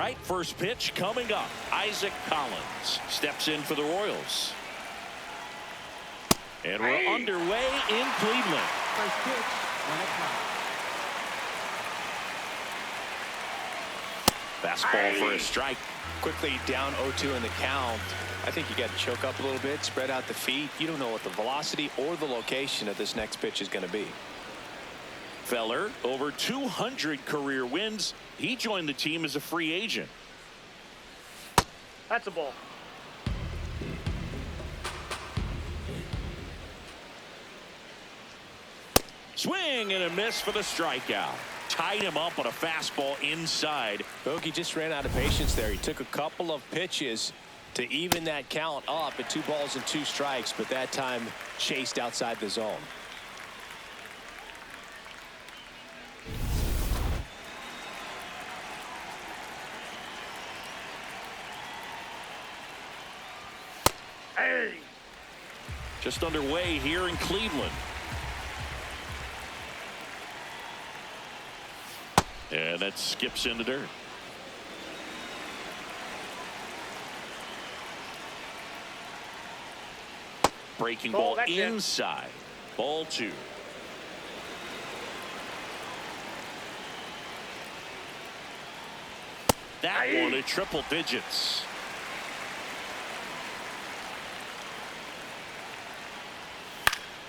right, first pitch coming up. Isaac Collins steps in for the Royals. And we're underway in Cleveland. First pitch, 1 o'clock. Fastball for a strike. Quickly down 0-2 in the count. I think you got to choke up a little bit, spread out the feet. You don't know what the velocity or the location of this next pitch is going to be. Feller, over 200 career wins. He joined the team as a free agent. That's a ball. Swing and a miss for the strikeout. Tied him up on a fastball inside. Bogey just ran out of patience there. He took a couple of pitches to even that count up at 2 balls and 2 strikes, but that time chased outside the zone. Just underway here in Cleveland. And that skips in the dirt. Breaking ball inside. Ball 2. That one at triple digits.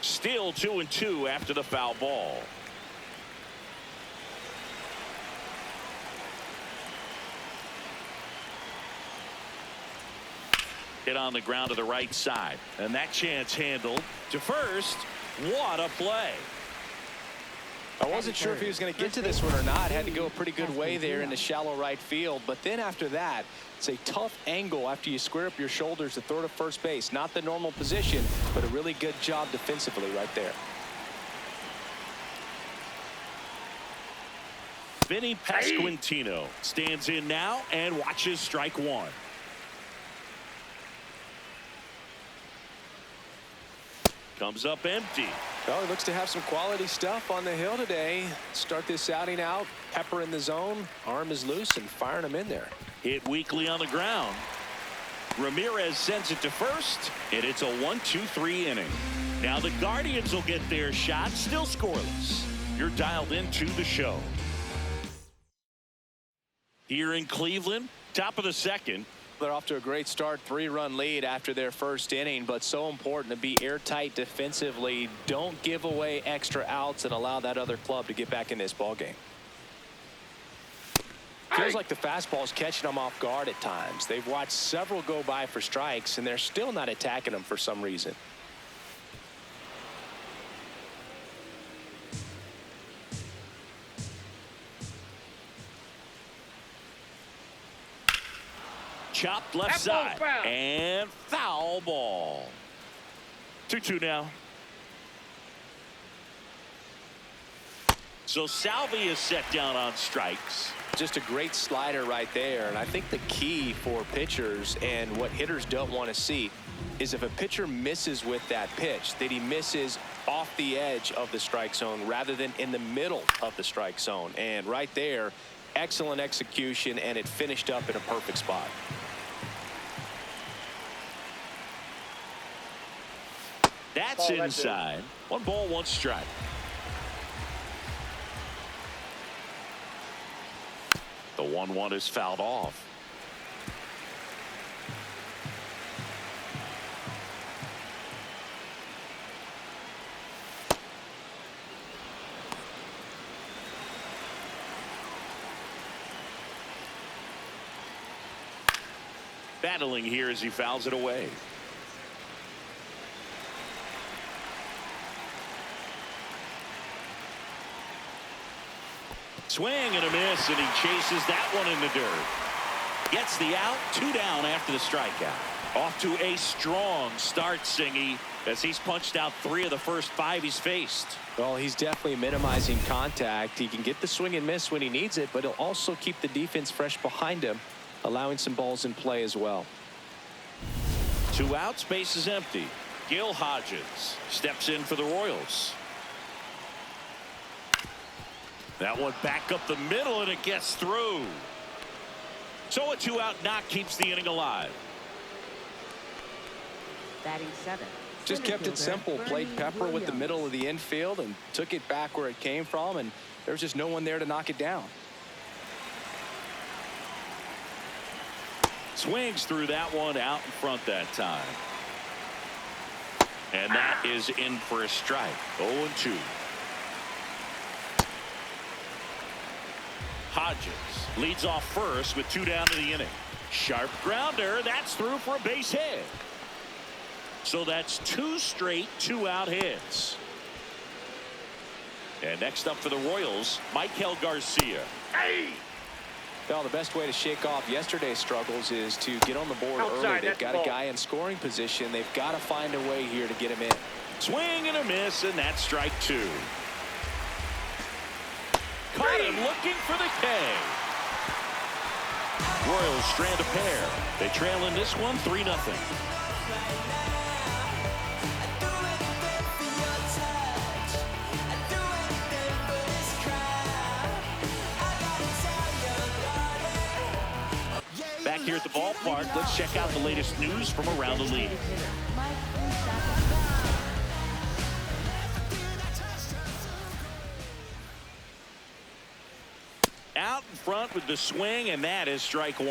Still 2-2 after the foul ball. Hit on the ground to the right side, and that chance handled to first. What a play. I wasn't sure if he was going to get to this one or not. Had to go a pretty good way there in the shallow right field, but then after that, it's a tough angle after you square up your shoulders to throw to first base. Not the normal position, but a really good job defensively right there. Vinny Pasquantino stands in now and watches strike 1. Comes up empty. Well, he looks to have some quality stuff on the hill today. Start this outing out, pepper in the zone, arm is loose, and firing him in there. Hit weakly on the ground. Ramirez sends it to first, and it's a 1-2-3 inning. Now the Guardians will get their shot, still scoreless. You're dialed into the show. Here in Cleveland, top of the second. They're off to a great start, 3-run lead after their first inning, but so important to be airtight defensively. Don't give away extra outs and allow that other club to get back in this ballgame. Feels like the fastball is catching them off guard at times. They've watched several go by for strikes, and they're still not attacking them for some reason. Chopped left side and foul ball. 2-2 now. So Salvi is set down on strikes. Just a great slider right there, and I think the key for pitchers and what hitters don't want to see is if a pitcher misses with that pitch, that he misses off the edge of the strike zone rather than in the middle of the strike zone. And right there, excellent execution, and it finished up in a perfect spot. That's inside. 1 ball, 1 strike. The 1-1 is fouled off. Battling here as he fouls it away. Swing and a miss, and he chases that one in the dirt. Gets the out, 2 down after the strikeout. Off to a strong start, Singy, as he's punched out 3 of the first 5 he's faced. Well, he's definitely minimizing contact. He can get the swing and miss when he needs it, but he'll also keep the defense fresh behind him, allowing some balls in play as well. 2 outs, base is empty. Gil Hodges steps in for the Royals. That one back up the middle, and it gets through. So a 2-out knock keeps the inning alive. Batting 7. Just kept it simple. Played Pepper with the middle of the infield and took it back where it came from, and there's just no one there to knock it down. Swings through that one out in front that time. And that is in for a strike. 0-2. Hodges leads off first with 2 down in the inning. Sharp grounder. That's through for a base hit. So that's 2 straight 2-out hits. And next up for the Royals, Michael Garcia. Hey! Well, the best way to shake off yesterday's struggles is to get on the board early. They've got a guy in scoring position. They've got to find a way here to get him in. Swing and a miss, and that's strike 2. Caught him looking for the K. Royals strand a pair. They trail in this one 3-0. Back here at the ballpark, let's check out the latest news from around the league. Out in front with the swing, and that is strike 1.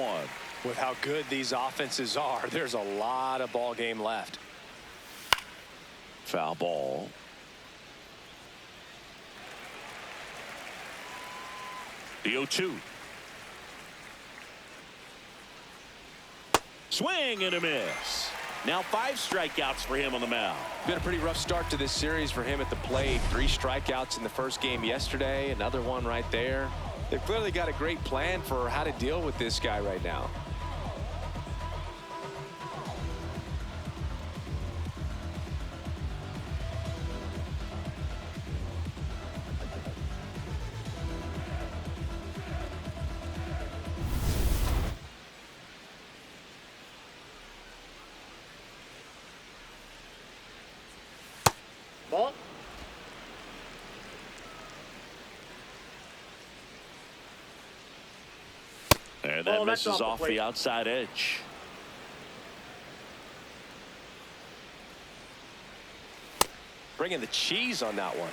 With how good these offenses are, there's a lot of ball game left. Foul ball. The 0-2. Swing and a miss. Now 5 strikeouts for him on the mound. Been a pretty rough start to this series for him at the plate. 3 strikeouts in the first game yesterday. Another one right there. They've clearly got a great plan for how to deal with this guy right now. Ball. And that misses off the outside edge. Bringing the cheese on that one.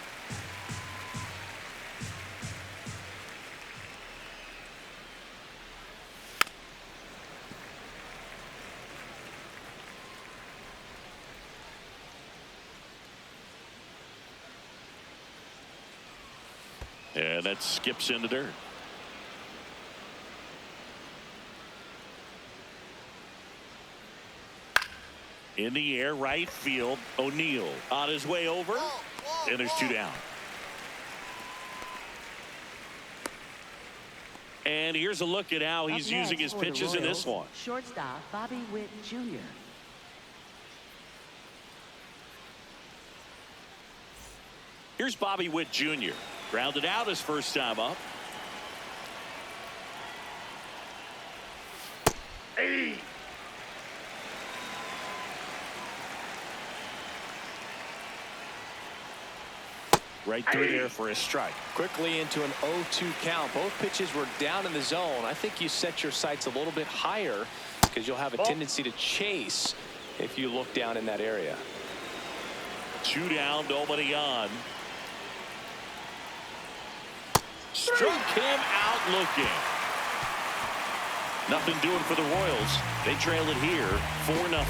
And that skips in the dirt. In the air, right field. O'Neill on his way over. And there's 2 down. And here's a look at how he's using his pitches in this one. Shortstop Bobby Witt Jr. Here's Bobby Witt Jr. Grounded out his first time up. Hey. Right through there for a strike. Quickly into an 0-2 count. Both pitches were down in the zone. I think you set your sights a little bit higher because you'll have a tendency to chase if you look down in that area. 2 down, nobody on. Struck him out looking. Nothing doing for the Royals. They trail it here 4-0.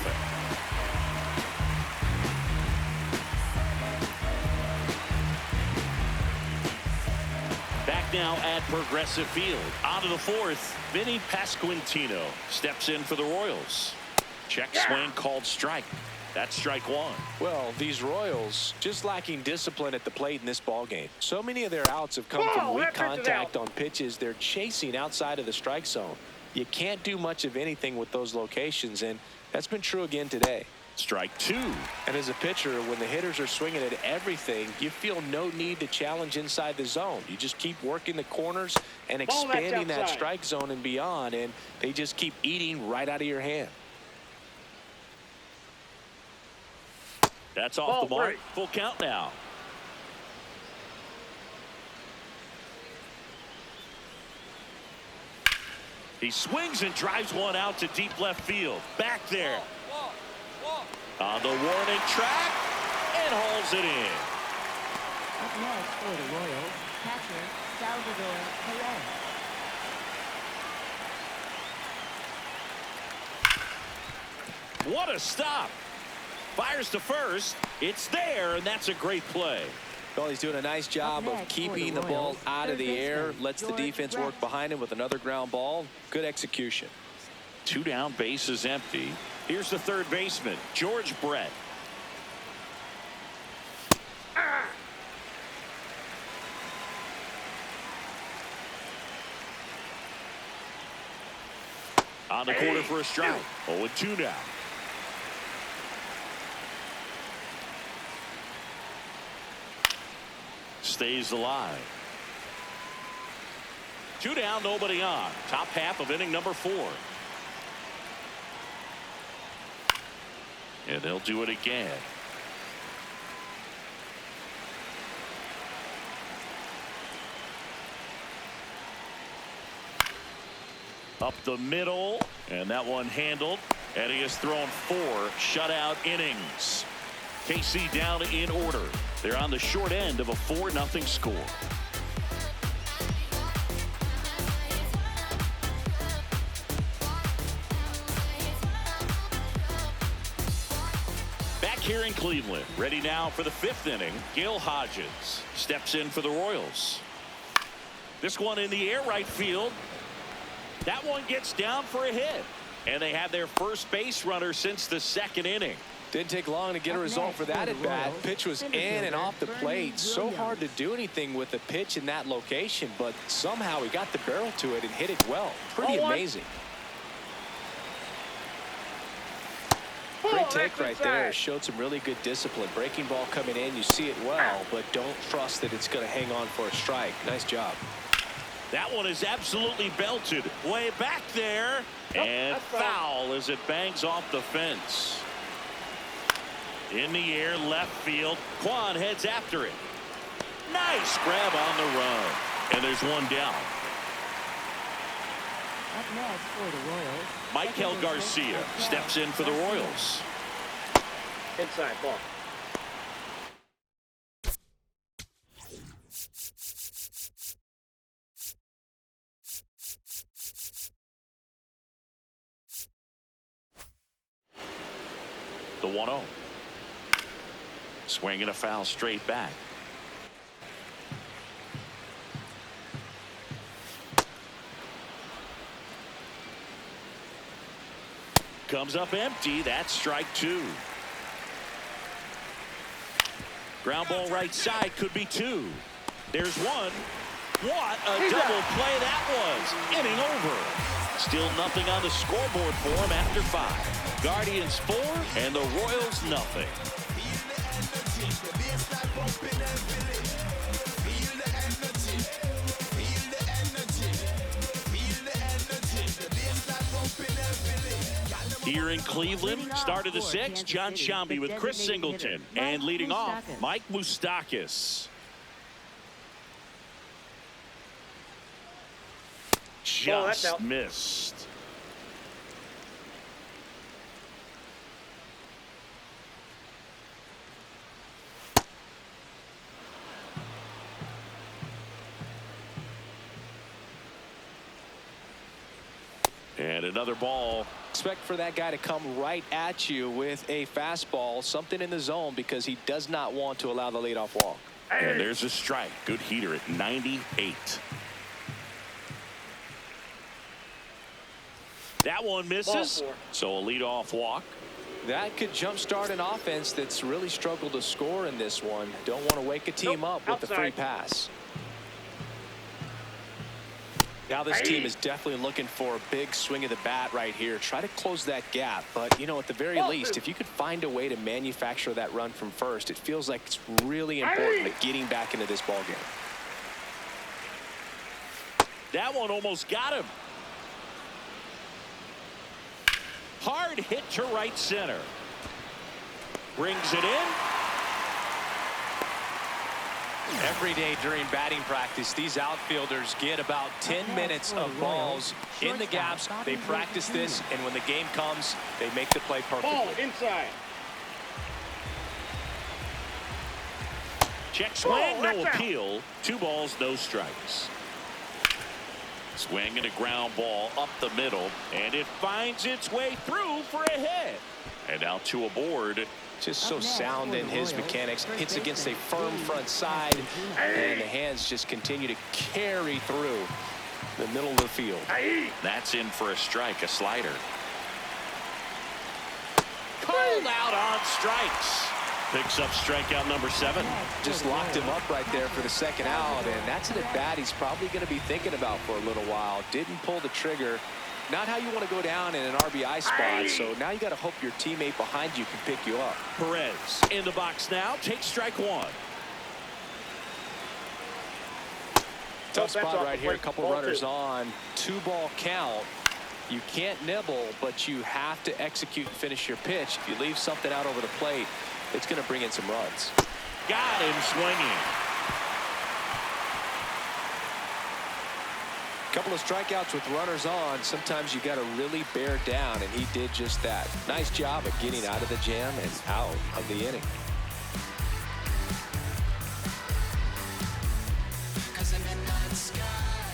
Back now at Progressive Field. On to the 4th. Vinny Pasquantino steps in for the Royals. Check swing called strike. That's strike 1. Well, these Royals just lacking discipline at the plate in this ball game. So many of their outs have come from weak contact on pitches they're chasing outside of the strike zone. You can't do much of anything with those locations, and that's been true again today. Strike 2. And as a pitcher, when the hitters are swinging at everything, you feel no need to challenge inside the zone. You just keep working the corners and expanding that strike zone and beyond, and they just keep eating right out of your hand. That's off the mark. Full count now. He swings and drives one out to deep left field. Back there. On the warning track and hauls it in. Up next for the Royals, catcher Salvador Perez. What a stop. Fires to first. It's there, and that's a great play. Well, he's doing a nice job of keeping the ball out of the air. Lets the defense work behind him with another ground ball. Good execution. 2 down, bases empty. Here's the third baseman, George Brett. On the corner for a strike. 0-2 now. Stays alive. 2 down, nobody on. Top half of inning number 4. And they'll do it again. Up the middle, and that one handled. And he has thrown 4 shutout innings. KC down in order. They're on the short end of a 4-0 score. Back here in Cleveland, ready now for the 5th inning. Gil Hodges steps in for the Royals. This one in the air right field. That one gets down for a hit. And they have their first base runner since the 2nd inning. Didn't take long to get a result for that at bat. Pitch was in and off the plate. So hard to do anything with a pitch in that location, but somehow he got the barrel to it and hit it well. Pretty amazing. Great take right there. Showed some really good discipline. Breaking ball coming in, you see it well, but don't trust that it's going to hang on for a strike. Nice job. That one is absolutely belted way back there, and foul as it bangs off the fence. In the air, left field. Quan heads after it. Nice grab on the run. And there's one down. Up next for the Royals, Michael Garcia steps in for the Royals. Inside ball. The 1-0. Swinging a foul straight back. Comes up empty. That's strike 2. Ground ball right side, could be 2. There's 1. What a double play that was. Inning over. Still nothing on the scoreboard for him after 5. Guardians 4 and the Royals nothing. Here in Cleveland, start of the 6th, John Sciambi with Chris Singleton. And leading off, Mike Moustakas. Just missed. And another ball. Expect for that guy to come right at you with a fastball, something in the zone, because he does not want to allow the leadoff walk. And there's a strike. Good heater at 98. That one misses. So a leadoff walk. That could jumpstart an offense that's really struggled to score in this one. Don't want to wake a team up with the free pass. Now this team is definitely looking for a big swing of the bat right here. Try to close that gap. But, you know, at the very least, if you could find a way to manufacture that run from first, it feels like it's really important to getting back into this ball game. That one almost got him. Hard hit to right center. Brings it in. Every day during batting practice, these outfielders get about 10 minutes of balls in the gaps. They practice this, and when the game comes, they make the play perfectly. Ball inside. Check swing, no appeal. 2 balls, no strikes. Swing and a ground ball up the middle, and it finds its way through for a hit. And now 2 aboard. Just so sound in his mechanics. Hits against a firm front side, and the hands just continue to carry through the middle of the field. That's in for a strike, a slider. Called out on strikes. Picks up strikeout number 7. Just locked him up right there for the second out, and that's an at-bat he's probably going to be thinking about for a little while. Didn't pull the trigger. Not how you want to go down in an RBI spot, so now you got to hope your teammate behind you can pick you up. Perez in the box now, takes strike 1. Tough spot right here, a couple runners on. 2-ball count. You can't nibble, but you have to execute and finish your pitch. If you leave something out over the plate, it's going to bring in some runs. Got him swinging. Couple of strikeouts with runners on. Sometimes you got to really bear down, and he did just that. Nice job of getting out of the jam and out of the inning.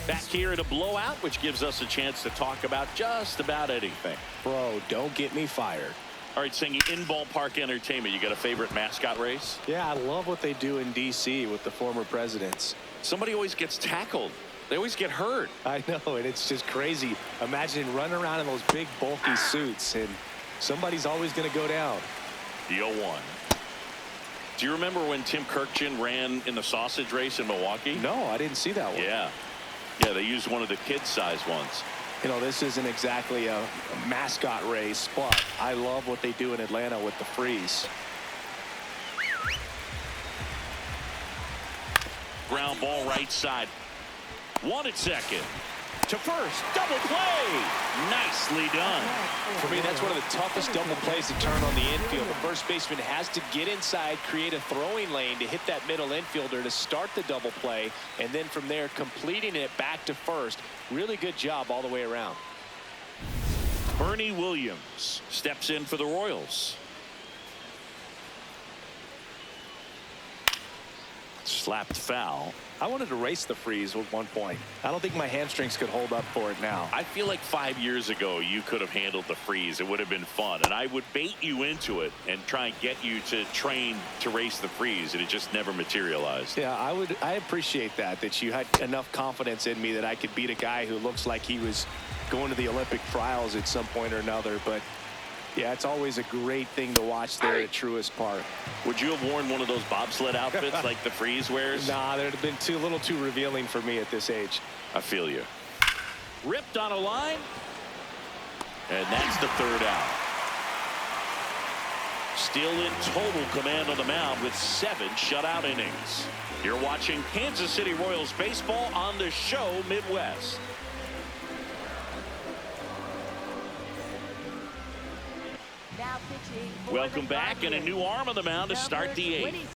Back here at a blowout, which gives us a chance to talk about just about anything. Bro, don't get me fired. All right, singing in ballpark entertainment. You got a favorite mascot race? Yeah, I love what they do in D.C. with the former presidents. Somebody always gets tackled. They always get hurt. I know, and it's just crazy. Imagine running around in those big, bulky suits, and somebody's always going to go down. The 0-1. Do you remember when Tim Kirkjian ran in the sausage race in Milwaukee? No, I didn't see that one. Yeah. Yeah, they used one of the kid-size ones. You know, this isn't exactly a mascot race, but I love what they do in Atlanta with the freeze. Ground ball right side. 1 at second. To first. Double play. Nicely done. For me, that's one of the toughest double plays to turn on the infield. The first baseman has to get inside, create a throwing lane to hit that middle infielder to start the double play, and then from there completing it back to first. Really good job all the way around. Bernie Williams steps in for the Royals. Slapped foul. I wanted to race the freeze at one point. I don't think my hamstrings could hold up for it now. I feel like 5 years ago you could have handled the freeze. It would have been fun, and I would bait you into it and try and get you to train to race the freeze, and it just never materialized. Yeah, I appreciate that you had enough confidence in me that I could beat a guy who looks like he was going to the Olympic trials at some point or another. But yeah, it's always a great thing to watch there at Truist Park. Would you have worn one of those bobsled outfits like the freeze wears? Nah, they'd have been a little too revealing for me at this age. I feel you. Ripped on a line. And that's the 3rd out. Still in total command on the mound with 7 shutout innings. You're watching Kansas City Royals baseball on the show Midwest. Now pitching for Welcome the back, and a new arm on the mound to start the 8th.